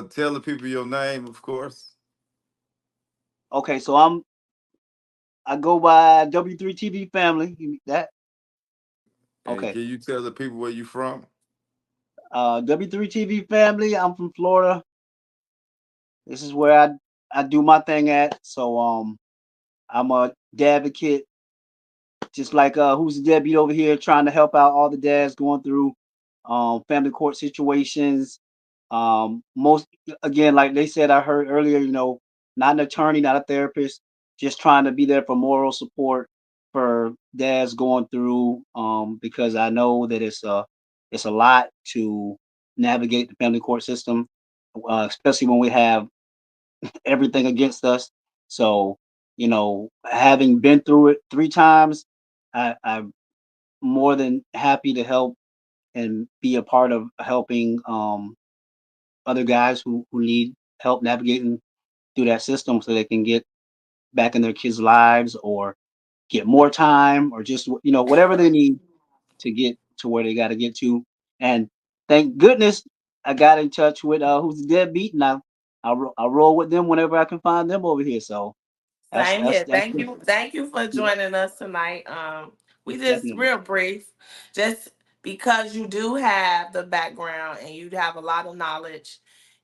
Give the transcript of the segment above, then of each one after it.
tell the people your name, of course. Okay, so I go by W3 TV family. That And okay. can you tell the people where you from? W3 TV family. I'm from Florida. This is where I do my thing at. So I'm a dad advocate, just like who's the deadbeat over here, trying to help out all the dads going through family court situations. Most again, like they said, I heard earlier, not an attorney, not a therapist, just trying to be there for moral support for dads going through. Because I know that it's a lot to navigate the family court system, especially when we have everything against us. So, having been through it 3 times, I'm more than happy to help and be a part of helping other guys who need help navigating through that system so they can get back in their kids' lives or get more time or just whatever they need to get to where they got to get to. And thank goodness I got in touch with who's the deadbeat, and I roll with them whenever I can find them over here. So that's Same that's here. that's Thank you for yeah, joining us tonight. We just definitely. real brief, just because you do have the background and you have a lot of knowledge,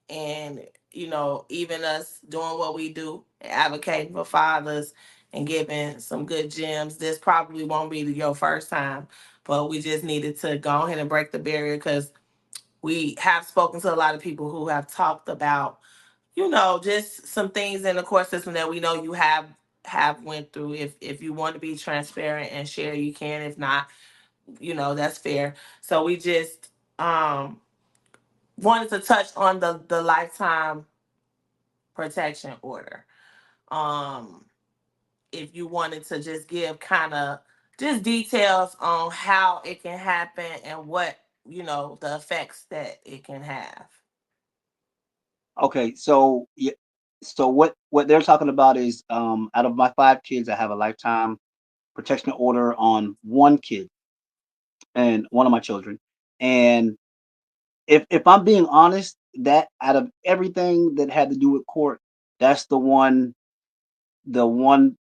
and even us doing what we do, advocating for fathers and giving some good gems. This probably won't be your first time, but we just needed to go ahead and break the barrier because we have spoken to a lot of people who have talked about just some things in the court system that we know you have went through. If you want to be transparent and share, you can. If not, that's fair. So we just wanted to touch on the lifetime protection order. Um, if you wanted to just give kind of just details on how it can happen and what the effects that it can have. Okay, so yeah, so what they're talking about is out of my 5 kids, I have a lifetime protection order on one kid and one of my children. And if I'm being honest, that out of everything that had to do with court, that's the one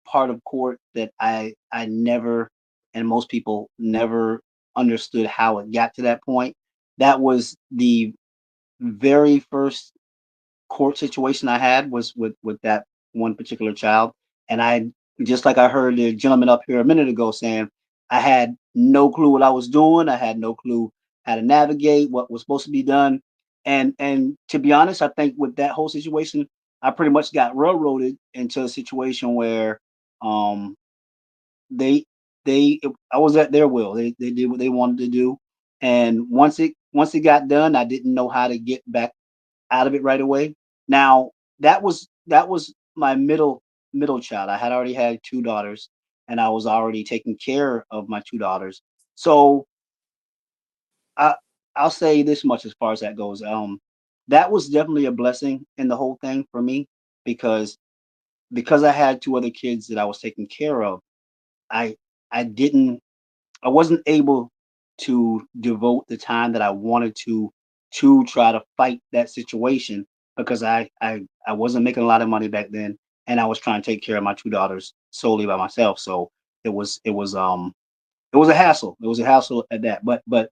part of court that I never, and most people never understood how it got to that point. That was the very first court situation I had was with that one particular child, and I just like I heard the gentleman up here a minute ago saying, I had no clue what I was doing. I had no clue how to navigate what was supposed to be done, and to be honest, I think with that whole situation, I pretty much got railroaded into a situation where um they I was at their will. They did what they wanted to do, and once it got done, I didn't know how to get back out of it right away. Now that was my middle child. I had already had 2 daughters, and I was already taking care of my 2 daughters. So I I'll say this much as far as that goes. That was definitely a blessing in the whole thing for me because I had 2 other kids that I was taking care of. I I didn't I wasn't able to devote the time that I wanted to try to fight that situation because I wasn't making a lot of money back then, and I was trying to take care of my 2 daughters solely by myself. So it was a hassle. It was a hassle at that. But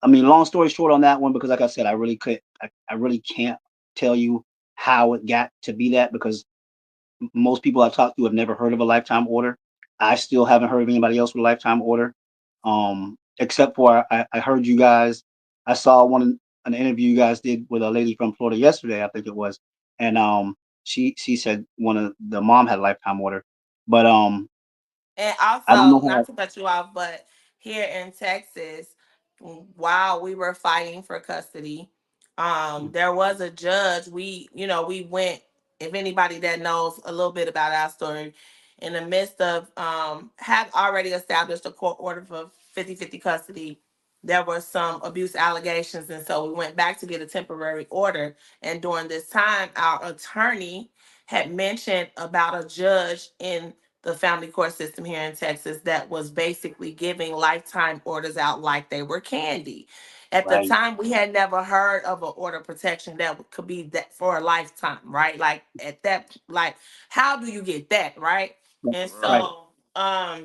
I mean, long story short on that one, because like I said, I really can't tell you how it got to be that because most people I've talked to have never heard of a lifetime order. I still haven't heard of anybody else with a lifetime order. Except for I heard you guys. I saw an interview you guys did with a lady from Florida yesterday, I think it was, and she said one of the mom had a lifetime order, but And I don't know also, not how. to cut you off, but here in Texas, while we were fighting for custody, there was a judge. We went. If anybody that knows a little bit about our story, in the midst of have already established a court order for 50-50 custody, there were some abuse allegations, and so we went back to get a temporary order. And during this time, our attorney had mentioned about a judge in the family court system here in Texas that was basically giving lifetime orders out like they were candy. At the Right. time, we had never heard of an order protection that could be that for a lifetime, right? Like at that, like how do you get that, right? And Right. Right. so,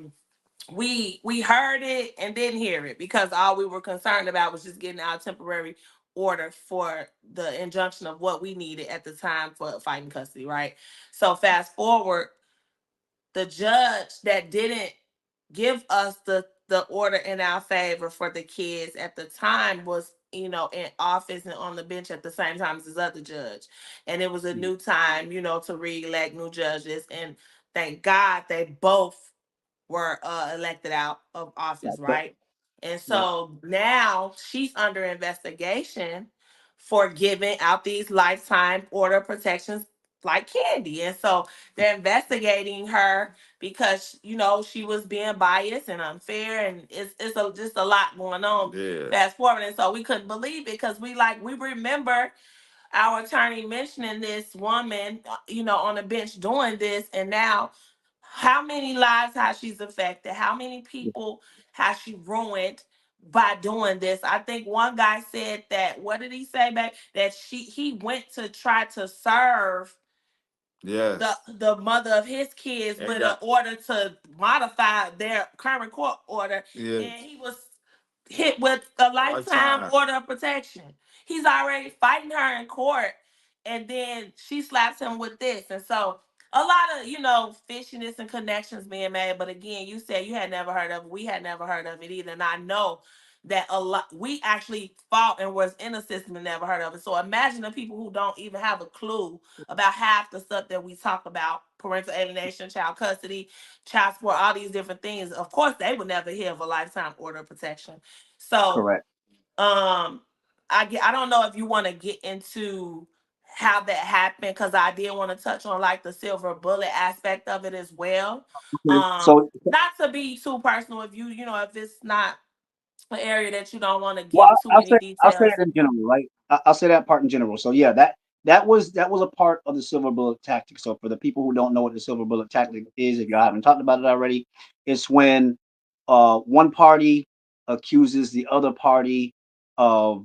we heard it and didn't hear it because all we were concerned about was just getting our temporary order for the injunction of what we needed at the time for fighting custody, right? So fast forward, the judge that didn't give us the order in our favor for the kids at the time was, in office and on the bench at the same time as this other judge. And it was a new time, to re-elect new judges, and thank God they both were elected out of office, Gotcha. right? And Yep. so now she's under investigation for giving out these lifetime order protections like candy. And so they're investigating her because she was being biased and unfair, and just a lot going on. Yeah. Fast forward, and so we couldn't believe it because we remember our attorney mentioning this woman, on the bench doing this, and now how many lives has she's affected? How many people has she ruined by doing this? I think one guy said that. What did he say back? That he went to try to serve the Yes. the mother of his kids And with an got order to modify their current court order, yes. and he was hit with a lifetime Lifetime. order of protection. He's already fighting her in court, and then she slaps him with this. And so a lot of fishiness and connections being made. But again, you said you had never heard of it. We had never heard of it either. And I know that a lot we actually fought and was in a system and never heard of it. So imagine the people who don't even have a clue about half the stuff that we talk about: parental alienation, child custody, child support, all these different things. Of course, they would never hear of a lifetime order of protection. So, Correct. um, I don't know if you want to get into how that happened, because I did want to touch on like the silver bullet aspect of it as well. Okay. So, Not to be too personal, if if it's not an area that you don't want to well, give too many I'll say details. it in general, right? I'll say that part in general. So yeah, that was a part of the silver bullet tactic. So for the people who don't know what the silver bullet tactic is, if you haven't talked about it already, it's when one party accuses the other party of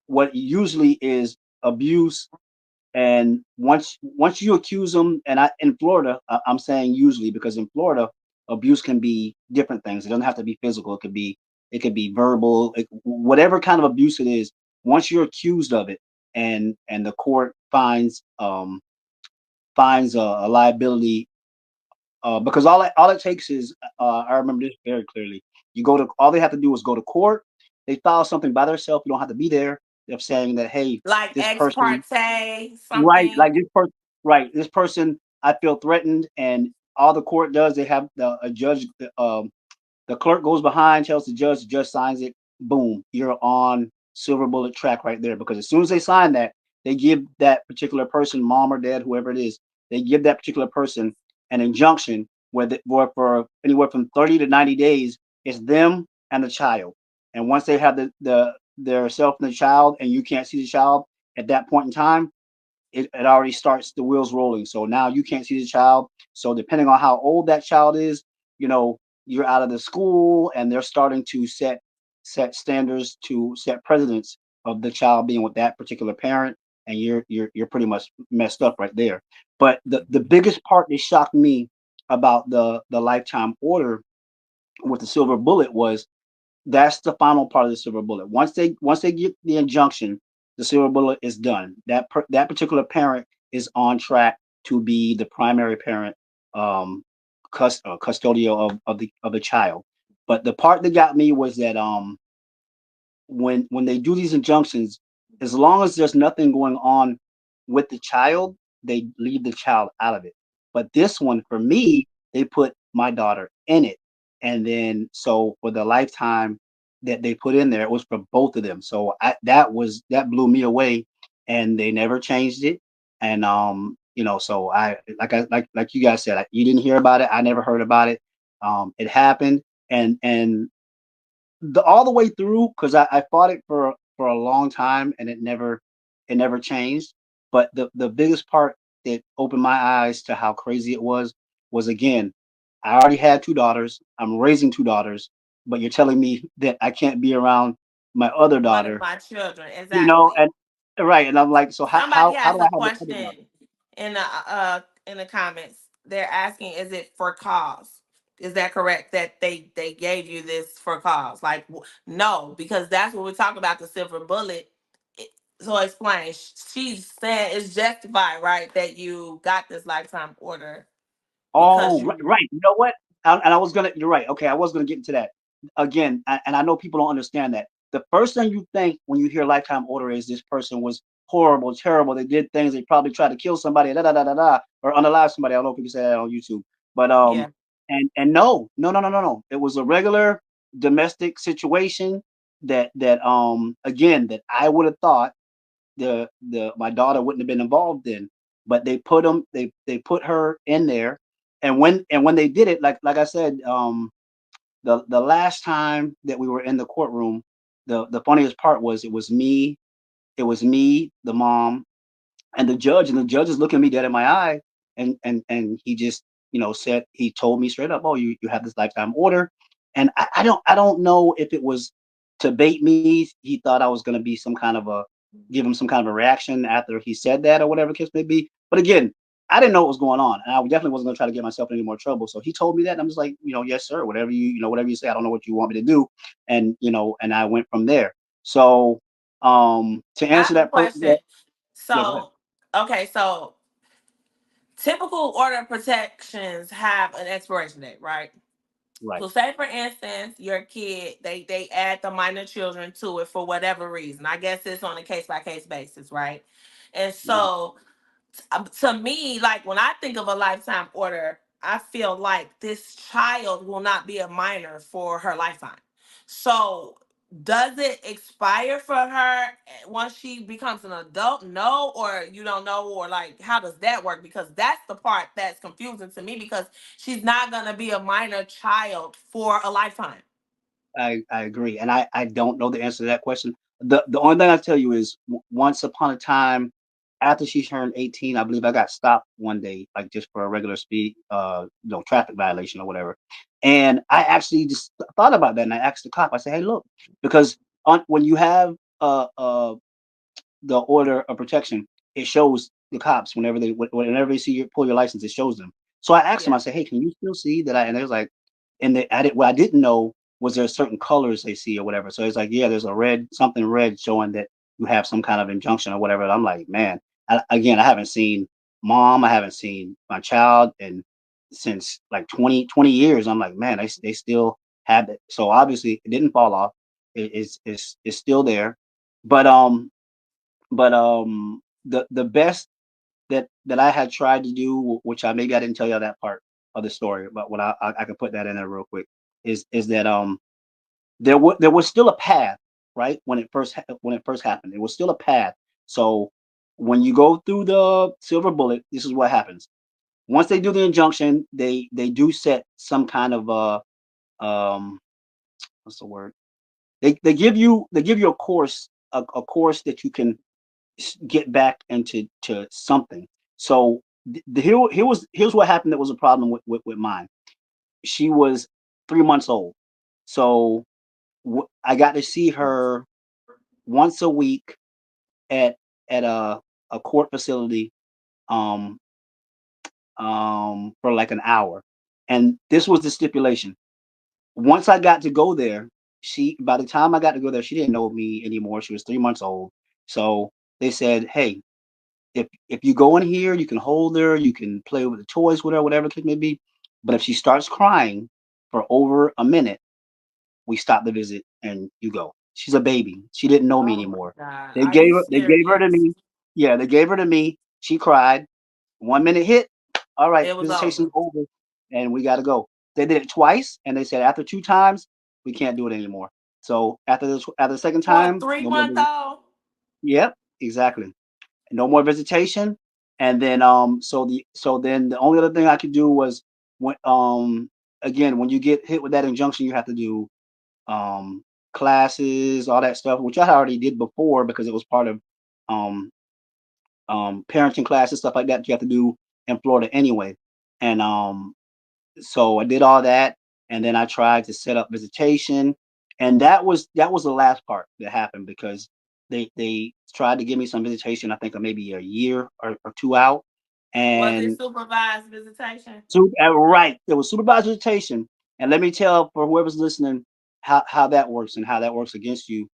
what usually is abuse. And once you accuse them, and in Florida, I'm saying usually because in Florida, abuse can be different things. It doesn't have to be physical. It could be verbal, whatever kind of abuse it is. Once you're accused of it, and the court finds a liability, because all it takes is, I remember this very clearly. All they have to do is go to court. They file something by themselves. You don't have to be there. They're saying that, hey, Like this ex person. parte Right, something. like this person, right? This person, I feel threatened, and all the court does, they have a judge. The clerk goes behind, tells the judge signs it. Boom, you're on silver bullet track right there. Because as soon as they sign that, they give that particular person, mom or dad, whoever it is, they give that particular person an injunction where for anywhere from 30 to 90 days, it's them and the child. And once they have their self and the child, and you can't see the child at that point in time, it already starts the wheels rolling. So now you can't see the child. So depending on how old that child is, you're out of the school, and they're starting to set standards, to set precedents of the child being with that particular parent, and you're pretty much messed up right there. But the biggest part that shocked me about the lifetime order with the silver bullet was that's the final part of the silver bullet. Once they get the injunction, the silver bullet is done. That particular parent is on track to be the primary parent, um, custodial of the child. But the part that got me was that when they do these injunctions, as long as there's nothing going on with the child, they leave the child out of it. But this one, for me, they put my daughter in it. And then so for the lifetime that they put in there, it was for both of them. So that blew me away, and they never changed it. And so like you guys said, you didn't hear about it. I never heard about it. It happened, and all the way through, because I fought it for a long time, and it never changed. But the biggest part that opened my eyes to how crazy it was again I already had two daughters. I'm raising two daughters, but you're telling me that I can't be around my other One of daughter, my children, you know, exactly. and right. And I'm like, so Somebody how has do a I have the other daughter? question in the comments. They're asking, is it for cause? Is that correct that they gave you this for cause? Like no, because that's what we're talking about, the silver bullet. It- So explain. She's saying it's justified, right, that you got this lifetime order because Oh, right, you right. You know what? And I was gonna. You're right. Okay, I was gonna get into that again. And I know people don't understand that. The first thing you think when you hear lifetime order is this person was horrible, terrible. They did things. They probably tried to kill somebody, da da da da da, or unalive somebody. I don't know if you can say that on YouTube, but yeah. and no, no, no, no, no, no. It was a regular domestic situation that again that I would have thought the my daughter wouldn't have been involved in, but they put her in there, and when they did it, like I said, the last time that we were in the courtroom, the funniest part was it was me, the mom, and the judge is looking me dead in my eye, and he just said, he told me straight up, oh, you have this lifetime order. And I don't know if it was to bait me. He thought I was going to be some kind of a give him some kind of a reaction after he said that, or whatever the case may be. But again, I didn't know what was going on, and I definitely wasn't going to try to get myself in any more trouble. So he told me that, and I'm just like, yes sir, whatever whatever you say. I don't know what you want me to do. And and I went from there. So to I answer have a that first, question. yeah, go ahead. So okay, so typical order protections have an expiration date, right? Right. So say for instance, your kid, they add the minor children to it for whatever reason. I guess it's on a case by case basis, right? And Mhm. so to me, like when I think of a lifetime order, I feel like this child will not be a minor for her lifetime. So does it expire for her once she becomes an adult? No, or you don't know, or like how does that work? Because that's the part that's confusing to me because she's not gonna be a minor child for a lifetime. I agree, and I don't know the answer to that question. The only thing I tell you is once upon a time, after she turned 18, I believe I got stopped one day, like just for a regular speed, traffic violation or whatever. And I actually just thought about that, and I asked the cop. I said, "Hey, look, because when you have the order of protection, it shows the cops whenever they see you pull your license, it shows them." So I asked them, Yeah. I said, "Hey, can you still see that?" And they was like, and what I didn't know was there certain colors they see or whatever. So it's like, yeah, there's a red, something red showing that you have some kind of injunction or whatever. And I'm like, man, again, I haven't seen mom, I haven't seen my child, and since like 20 years. I'm like, man, they still have it. So obviously it didn't fall off. It's still there. But the best that I had tried to do, which I didn't tell you that part of the story, but what I can put that in there real quick, is that there was still a path, right, when it first happened. There was still a path. So when you go through the silver bullet, this is what happens. Once they do the injunction, they do set some kind of what's the word? They give you a course that you can get back into to something. So here's what happened. That was a problem with mine. She was 3 months old, so I got to see her once a week at a court facility, um for like an hour, and this was the stipulation. Once I got to go there, she by the time I got to go there, she didn't know me anymore. She was 3 months old, so they said, "Hey, if you go in here, you can hold her, you can play with the toys with her, whatever the case may be. But if she starts crying for over a minute, we stop the visit and you go." She's a baby. She didn't know me Oh my anymore. God. They Are you gave her to serious? me. Yeah, they gave her to me. She cried. 1 minute hit. All right, It was visitation's over. over, and we got to go. They did it twice, and they said after two times we can't do it anymore. So after the second For a time, three no more. month old? Yep, exactly. No more visitation. And then so then the only other thing I could do was when again, when you get hit with that injunction, you have to do um classes, all that stuff, which I already did before because it was part of um parenting classes, stuff like that you have to do in Florida anyway. And so I did all that, and then I tried to set up visitation, and that was the last part that happened because they tried to give me some visitation. I think maybe a year or two out, Was it and supervised visitation? right, there was supervised visitation, and let me tell for whoever's listening how that works and how that works against you.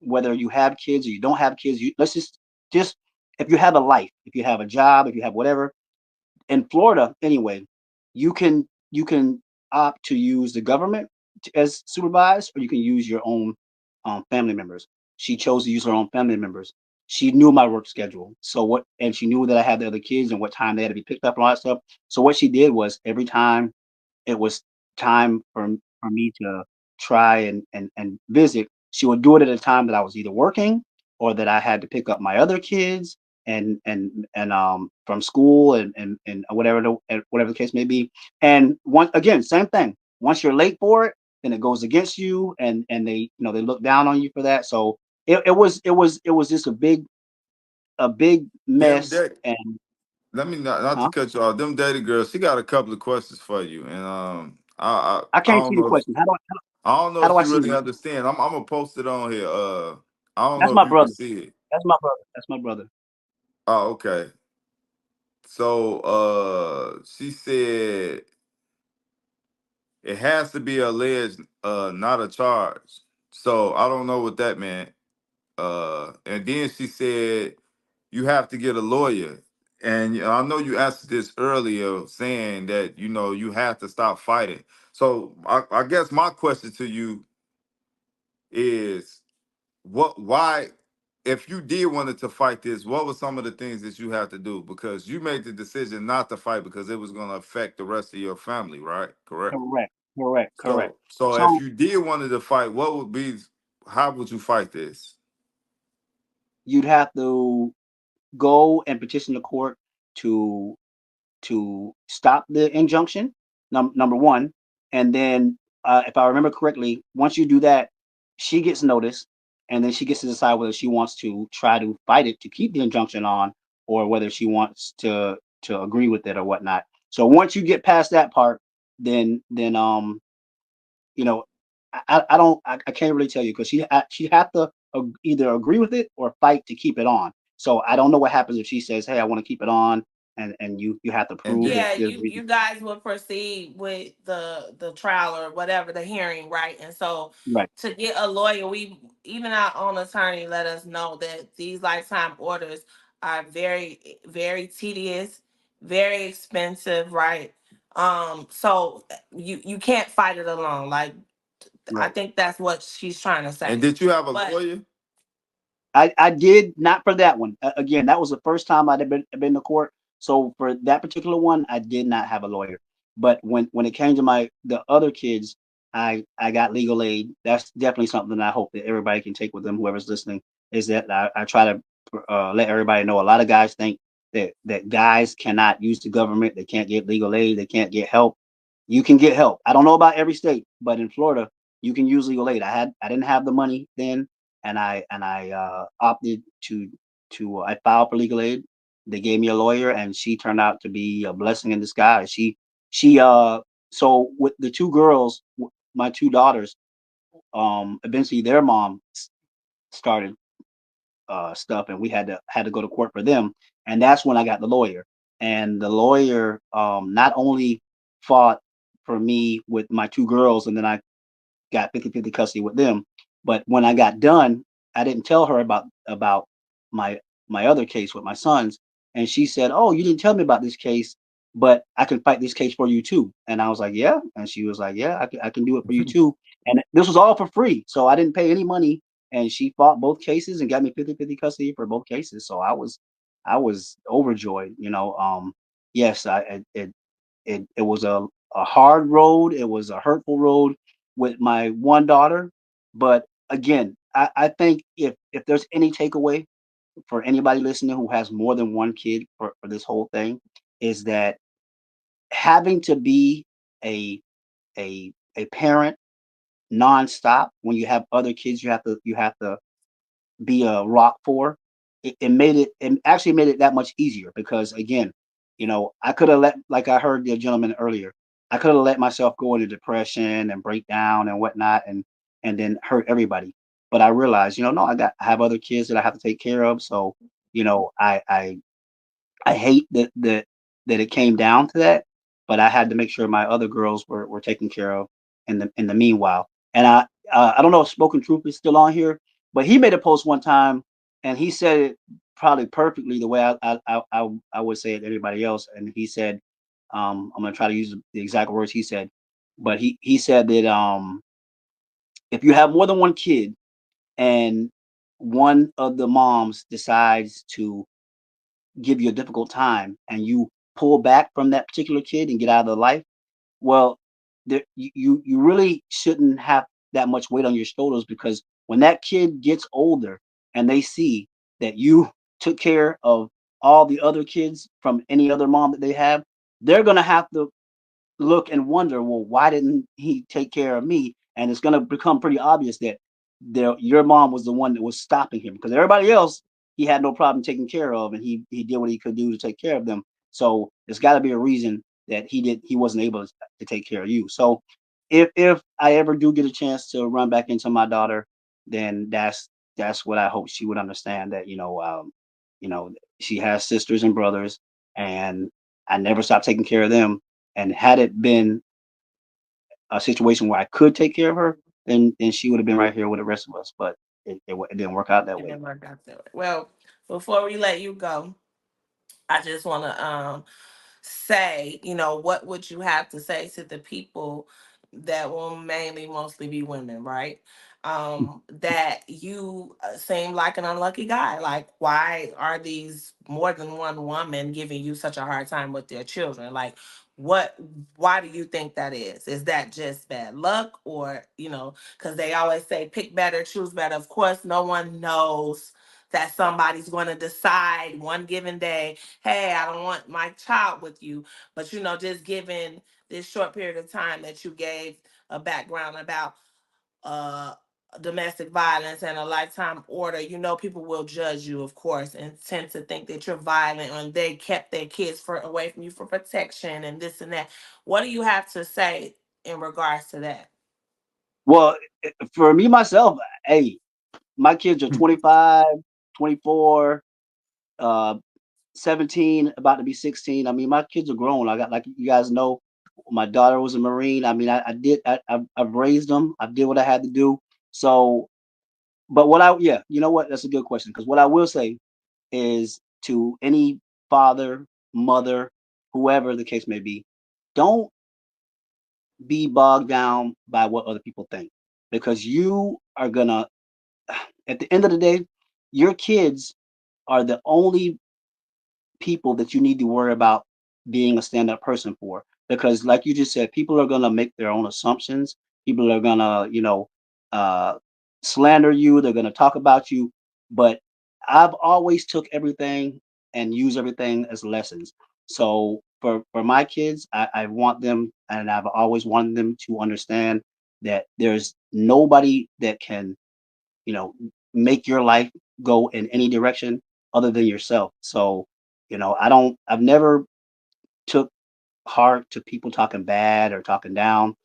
Whether you have kids or you don't have kids, let's just if you have a life, if you have a job, if you have whatever, in Florida anyway, you can opt to use the government as supervised, or you can use your own family members. She chose to use her own family members. She knew my work schedule, and she knew that I had the other kids and what time they had to be picked up and all that stuff. So what she did was every time it was time for me to try and visit, she would do it at a time that I was either working or that I had to pick up my other kids and from school and whatever the case may be. And one again, same thing. Once you're late for it, then it goes against you, and they look down on you for that. So it was just a big Them mess. that And let me not to huh? cut you off. Them daddy girls, she got a couple of questions for you, and I I can't don't see the know if question. I don't know How if do I she see really it? understand. I'm gonna post it on here. I don't That's know if my you can brother. see it. That's my brother. That's my brother. Oh, okay. So she said it has to be alleged, not a charge. So I don't know what that meant. And then she said you have to get a lawyer. And I know you answered this earlier, saying that you have to stop fighting. So I guess my question to you is, why, if you did wanted to fight this, what were some of the things that you had to do? Because you made the decision not to fight because it was going to affect the rest of your family, right? Correct. Correct. Correct. Correct. So if So you did wanted to fight, what would be, how would you fight this? you'd have to go and petition the court to stop the injunction. Number one, and then if I remember correctly, once you do that, she gets notice, and then she gets to decide whether she wants to try to fight it to keep the injunction on, or whether she wants to agree with it or whatnot. So once you get past that part, then you know, I don't I can't really tell you because she have to either agree with it or fight to keep it on. So I don't know what happens if she says, "Hey, I want to keep it on," and you have to And prove then that Yeah, there's you reason. you guys will proceed with the trial or whatever the hearing, right? And so Right, to get a lawyer, we even our own attorney let us know that these lifetime orders are very tedious, very expensive, right? So you can't fight it alone. Like I right. think that's what she's trying to and say. did you have a But lawyer? I did not for that one. Again, that was the first time I'd been to court. So for that particular one, I did not have a lawyer. But when it came to the other kids, I got legal aid. That's definitely something that I hope that everybody can take with them. Whoever's listening is that I try to let everybody know. A lot of guys think that guys cannot use the government. They can't get legal aid. They can't get help. You can get help. I don't know about every state, but in Florida, you can use legal aid. I didn't have the money then, and I opted I filed for legal aid. They gave me a lawyer, and she turned out to be a blessing in disguise. She so with the two girls, my two daughters, eventually their mom started stuff, and we had to go to court for them, and that's when I got the lawyer. And the lawyer not only fought for me with my two girls, and then I got 50-50 custody with them. But when I got done, I didn't tell her about my my other case with my sons, and she said, "Oh, you didn't tell me about this case, but I can fight this case for you too." And I was like, "Yeah," and she was like, "Yeah, I can do it for you too." And this was all for free, so I didn't pay any money. And she fought both cases and got me 50-50 custody for both cases. So I was overjoyed. Yes, it was a hard road. It was a hurtful road with my one daughter. But again, I think if there's any takeaway for anybody listening who has more than one kid for this whole thing, is that having to be a a parent nonstop when you have other kids you have to be a rock for, it actually made it that much easier because again, I could have let, like I heard the gentleman earlier, I could have let myself go into depression and break down and whatnot, and then hurt everybody. But I realized, no, I have other kids that I have to take care of. So, I hate that it came down to that, but I had to make sure my other girls were taken care of in the meanwhile. And I don't know if Spoken Truth is still on here, but he made a post one time and he said it probably perfectly the way I would say it to everybody else. And he said, I'm gonna try to use the exact words he said, but he said that if you have more than one kid and one of the moms decides to give you a difficult time and you pull back from that particular kid and get out of the life, well, you really shouldn't have that much weight on your shoulders, because when that kid gets older and they see that you took care of all the other kids from any other mom that they have, they're gonna have to look and wonder, well, why didn't he take care of me? And it's going to become pretty obvious that your mom was the one that was stopping him, because everybody else he had no problem taking care of, and he did what he could do to take care of them. So there's got to be a reason that he wasn't able to take care of you. So if I ever do get a chance to run back into my daughter, then that's what I hope she would understand, that you know she has sisters and brothers, and I never stopped taking care of them. And had it been a situation where I could take care of her, then she would have been right here with the rest of us. But it didn't work out that It way. didn't work out that way. Well, before we let you go, I just want to say, what would you have to say to the people that will mainly mostly be women, right? That you seem like an unlucky guy. Like, why are these more than one woman giving you such a hard time with their children? Like, what, why do you think that is? Is that just bad luck, or, because they always say pick better, choose better. Of course, no one knows that somebody's going to decide one given day, hey, I don't want my child with you. But just given this short period of time that you gave a background about uh domestic violence and a lifetime order, people will judge you, of course, and tend to think that you're violent, and they kept their kids away from you for protection and this and that. What do you have to say in regards to that? Well, for me myself, hey, my kids are 25, 24, uh, 17, about to be 16. I mean, my kids are grown. I got, like you guys know, my daughter was a Marine. I mean, I've raised them. I did what I had to do. So, but yeah, you know what? That's a good question, because what I will say is, to any father, mother, whoever the case may be, don't be bogged down by what other people think, because you are gonna, at the end of the day, your kids are the only people that you need to worry about being a stand-up person for. Because like you just said, people are gonna make their own assumptions. People are gonna, uh slander you, they're gonna talk about you. But I've always took everything and use everything as lessons. So for my kids, I want them, and I've always wanted them to understand that there's nobody that can, you know, make your life go in any direction other than yourself. So, I've never took heart to people talking bad or talking down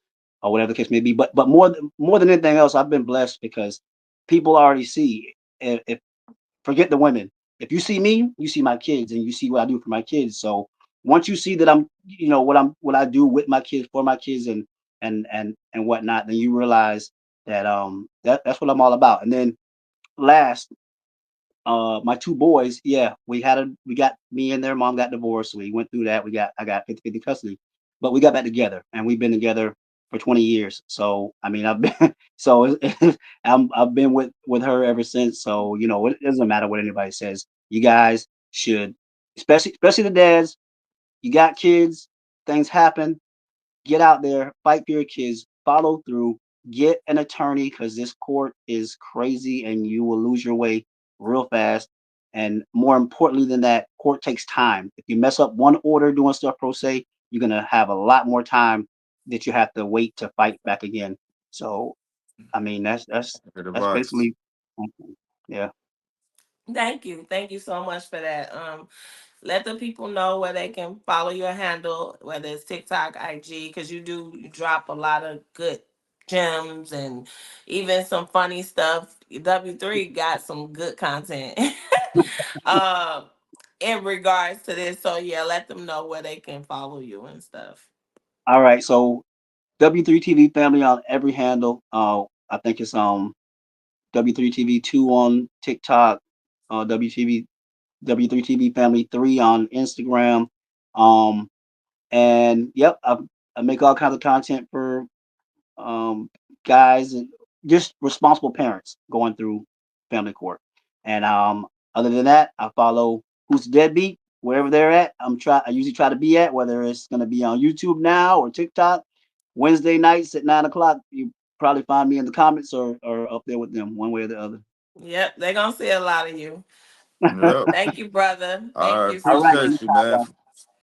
or whatever the case may be. But more than anything else, I've been blessed because people already see. If forget the women, if you see me, you see my kids, and you see what I do for my kids. So once you see that I'm, what I do with my kids, for my kids, and whatnot, then you realize that that's what I'm all about. And then last, my two boys, yeah, we got, me and their mom got divorced. We went through that. I got 50-50 custody, but we got back together, and we've been together for 20 years. So I mean, I've been so I've been with her ever since. So it doesn't matter what anybody says. You guys should, especially the dads. You got kids. Things happen. Get out there, fight for your kids, follow through, get an attorney, because this court is crazy and you will lose your way real fast. And more importantly than that, court takes time. If you mess up one order doing stuff pro se, you're gonna have a lot more time that you have to wait to fight back again. So I mean, that's Good that's advice. basically, yeah. Thank you so much for that. Let the people know where they can follow your handle, whether it's TikTok, IG, because you drop a lot of good gems and even some funny stuff. W3 got some good content um in regards to this. So yeah, let them know where they can follow you and stuff. All right, so W3 TV family on every handle. I think it's W3 TV 2 on TikTok, WTV W3 TV family 3 on Instagram. Um, and yep, I make all kinds of content for um, guys and just responsible parents going through family court. And other than that, I follow Who's the Deadbeat wherever they're at. I usually try to be at, whether it's going to be on YouTube now or TikTok. Wednesday nights at 9 o'clock. You probably find me in the comments or up there with them, one way or the other. Yep, they're gonna see a lot of you. Yep. Thank you, brother. Thank I you so All right, much. appreciate you, anytime, man, y'all. for